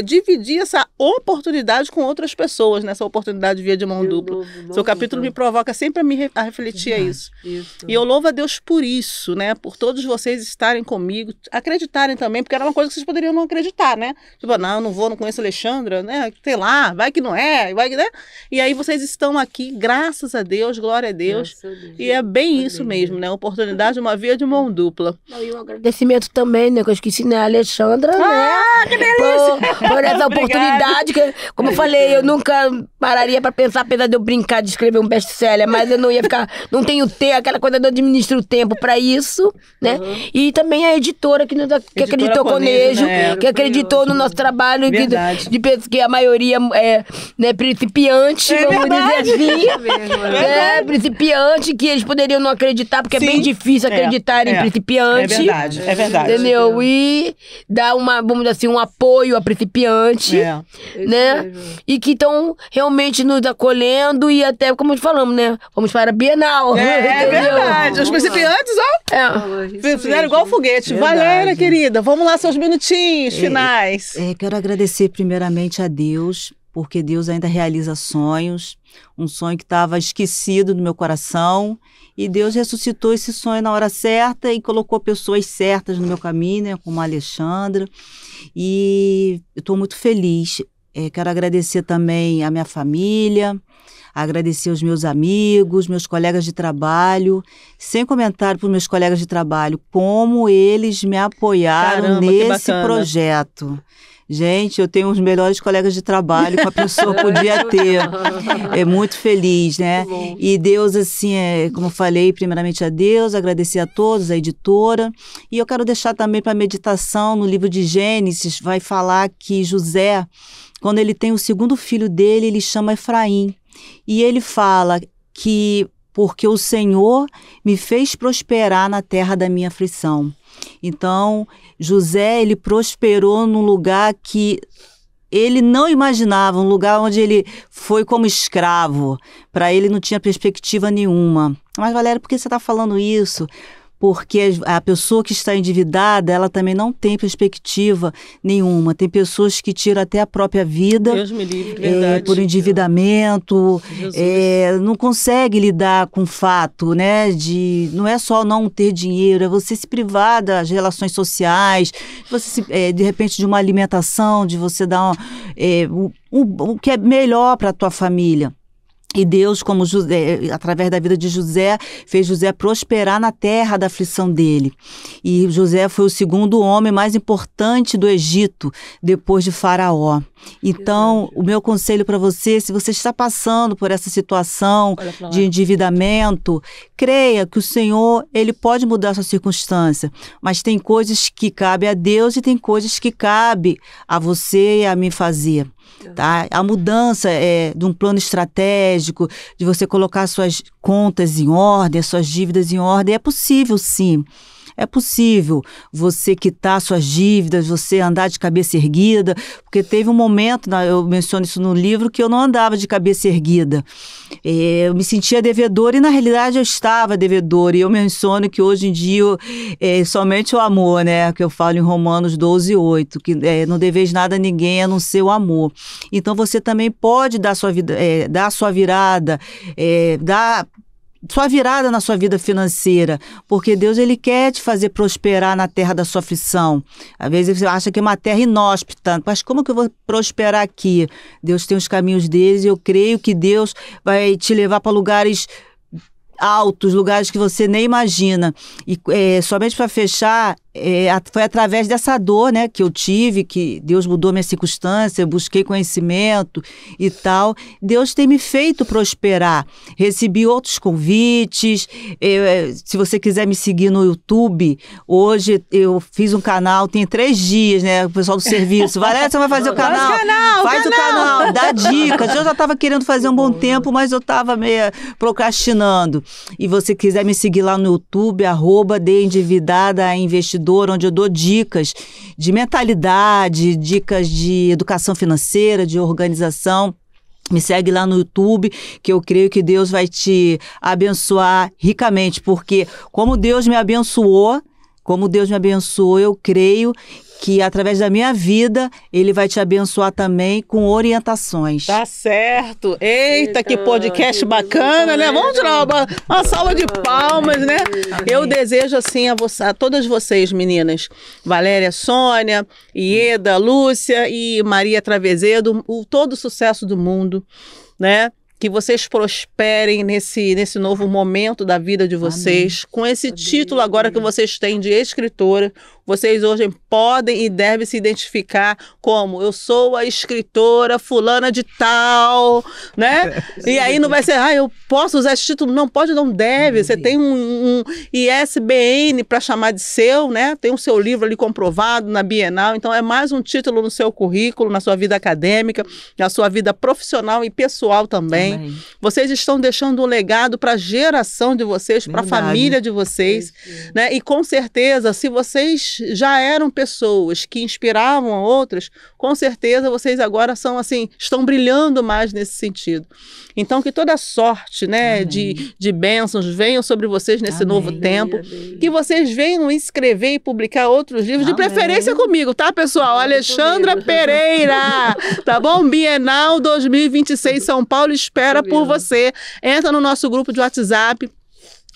dividir essa oportunidade com outras pessoas, nessa oportunidade via de mão dupla. Seu capítulo me provoca sempre a refletir a isso. E eu louvo a Deus por isso, né? Por todos vocês estarem comigo, acreditarem também, porque era uma coisa que vocês poderiam não acreditar, né? Tipo, não, eu não conheço a Alexandra, né? Sei lá, vai que não é, vai que, né? E aí vocês estão aqui, graças a Deus, glória a Deus. E é bem isso mesmo, né? Oportunidade, uma via de mão dupla. E um agradecimento também, né? Que eu esqueci, né? A Alexandra, né? Que delícia! Por essa oportunidade, que, como eu falei, eu nunca pararia para pensar, apesar de eu brincar de escrever um best-seller, mas eu não ia ficar, não tenho aquela coisa de eu administrar o tempo para isso, né? E também a editora que acreditou Conejo, né? Que acreditou no nosso trabalho, que a maioria é, né, principiante, vamos dizer assim, principiante, que eles poderiam não acreditar, porque é bem difícil acreditar em principiante. É verdade. Entendeu? E dar vamos dizer assim, um apoio a principiante, né? E que estão realmente nos acolhendo e até, como falamos, né? Vamos para a Bienal. É verdade. Os principiantes, ó, fizeram igual foguete. Verdade. Valéria, querida, vamos lá, seus minutinhos finais. Quero agradecer primeiramente a Deus, porque Deus ainda realiza sonhos, um sonho que estava esquecido no meu coração, e Deus ressuscitou esse sonho na hora certa e colocou pessoas certas no meu caminho, né, como a Alexandra, e eu estou muito feliz. Quero agradecer também a minha família, agradecer os meus amigos, meus colegas de trabalho, sem comentário para os meus colegas de trabalho, como eles me apoiaram nesse projeto. Gente, eu tenho os melhores colegas de trabalho que a pessoa podia ter. É muito feliz, né? E Deus, assim, como eu falei, primeiramente a Deus, agradecer a todos, a editora. E eu quero deixar também para meditação, no livro de Gênesis, vai falar que José, quando ele tem o segundo filho dele, ele chama Efraim. E ele fala que porque o Senhor me fez prosperar na terra da minha aflição. Então, José, ele prosperou num lugar que ele não imaginava, um lugar onde ele foi como escravo. Para ele não tinha perspectiva nenhuma. Mas, Valéria, por que você está falando isso? porque a pessoa que está endividada, ela também não tem perspectiva nenhuma. Tem pessoas que tiram até a própria vida. Deus me livre, verdade. Por endividamento, não consegue lidar com o fato, né, não é só não ter dinheiro, é você se privar das relações sociais, de repente de uma alimentação, de você dar o que é melhor para a tua família. E Deus, como José, através da vida de José, fez José prosperar na terra da aflição dele. E José foi o segundo homem mais importante do Egito, depois de Faraó. Então, o meu conselho para você, se você está passando por essa situação de endividamento, creia que o Senhor, Ele pode mudar a sua circunstância, mas tem coisas que cabem a Deus e tem coisas que cabe a você e a mim fazer. Tá? A mudança de um plano estratégico, de você colocar suas contas em ordem, suas dívidas em ordem, é possível sim. É possível você quitar suas dívidas, você andar de cabeça erguida, porque teve um momento, eu menciono isso no livro, que eu não andava de cabeça erguida. Eu me sentia devedora e na realidade eu estava devedora. E eu menciono que hoje em dia somente o amor, né, que eu falo em Romanos 12:8, que não deveis nada a ninguém a não ser o amor. Então você também pode dar sua vida, dar sua virada, dar sua virada na sua vida financeira, porque Deus, Ele quer te fazer prosperar na terra da sua aflição. Às vezes você acha que é uma terra inóspita, mas como que eu vou prosperar aqui? Deus tem os caminhos deles e eu creio que Deus vai te levar para lugares altos, lugares que você nem imagina. E somente para fechar, foi através dessa dor, né, que eu tive, que Deus mudou minha circunstância, eu busquei conhecimento e tal. Deus tem me feito prosperar. Recebi outros convites. Se você quiser me seguir no YouTube, hoje eu fiz um canal, tem 3 dias, né, o pessoal do serviço. Valéria, você vai fazer o canal? Faz o canal, dá dicas. Eu já estava querendo fazer um bom tempo, mas eu estava meio procrastinando. E você quiser me seguir lá no YouTube, @deendividadainvestidor, onde eu dou dicas de mentalidade, dicas de educação financeira, de organização. Me segue lá no YouTube, que eu creio que Deus vai te abençoar ricamente, porque como Deus me abençoou, eu creio que através da minha vida, Ele vai te abençoar também com orientações. Tá certo. Eita, que podcast bacana, né? Vamos tirar uma salva de palmas, né? Eu desejo, assim, a todas vocês, meninas, Valéria, Sônia, Ieda, Lúcia e Maria Travezedo, todo o sucesso do mundo, né? Que vocês prosperem nesse novo momento da vida de vocês. Amém. Com esse título agora que vocês têm de escritora, vocês hoje podem e devem se identificar como eu sou a escritora fulana de tal, né? E aí não vai ser, eu posso usar esse título? Não pode, não deve. Você tem um ISBN para chamar de seu, né? Tem o seu livro ali comprovado na Bienal. Então é mais um título no seu currículo, na sua vida acadêmica, na sua vida profissional e pessoal também. Amém. Vocês estão deixando um legado para a geração de vocês, para a família de vocês, né? E com certeza, se vocês já eram pessoas que inspiravam a outras, com certeza vocês agora estão brilhando mais nesse sentido. Então, que toda sorte, né, de bênçãos venham sobre vocês nesse novo tempo, que vocês venham escrever e publicar outros livros, de preferência comigo, tá, pessoal? Alexandra Pereira, tá bom? Bienal 2026 São Paulo espera por você. Entra no nosso grupo de WhatsApp,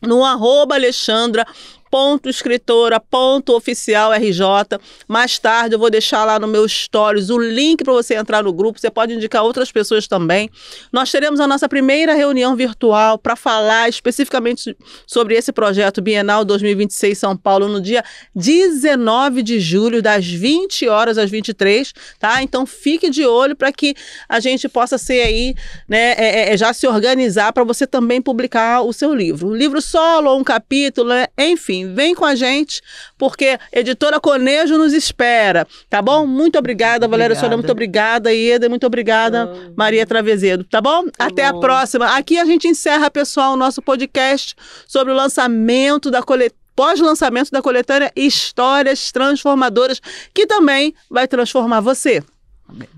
no @alexandra.escritora.oficialrj. Mais tarde eu vou deixar lá no meu stories o link para você entrar no grupo. Você pode indicar outras pessoas também. Nós teremos a nossa primeira reunião virtual para falar especificamente sobre esse projeto Bienal 2026 São Paulo no dia 19 de julho, das 20 horas às 23, tá? Então fique de olho para que a gente possa ser aí, né, já se organizar para você também publicar o seu livro. Um livro solo ou um capítulo, né? Enfim, vem com a gente, porque Editora Conejo nos espera, tá bom? Muito obrigada, Valéria Sônia, muito obrigada, Ieda, muito obrigada, Maria Travezedo, tá bom? Até a próxima. Aqui a gente encerra, pessoal, o nosso podcast sobre o lançamento da pós-lançamento da coletânea Histórias Transformadoras, que também vai transformar você. Amém.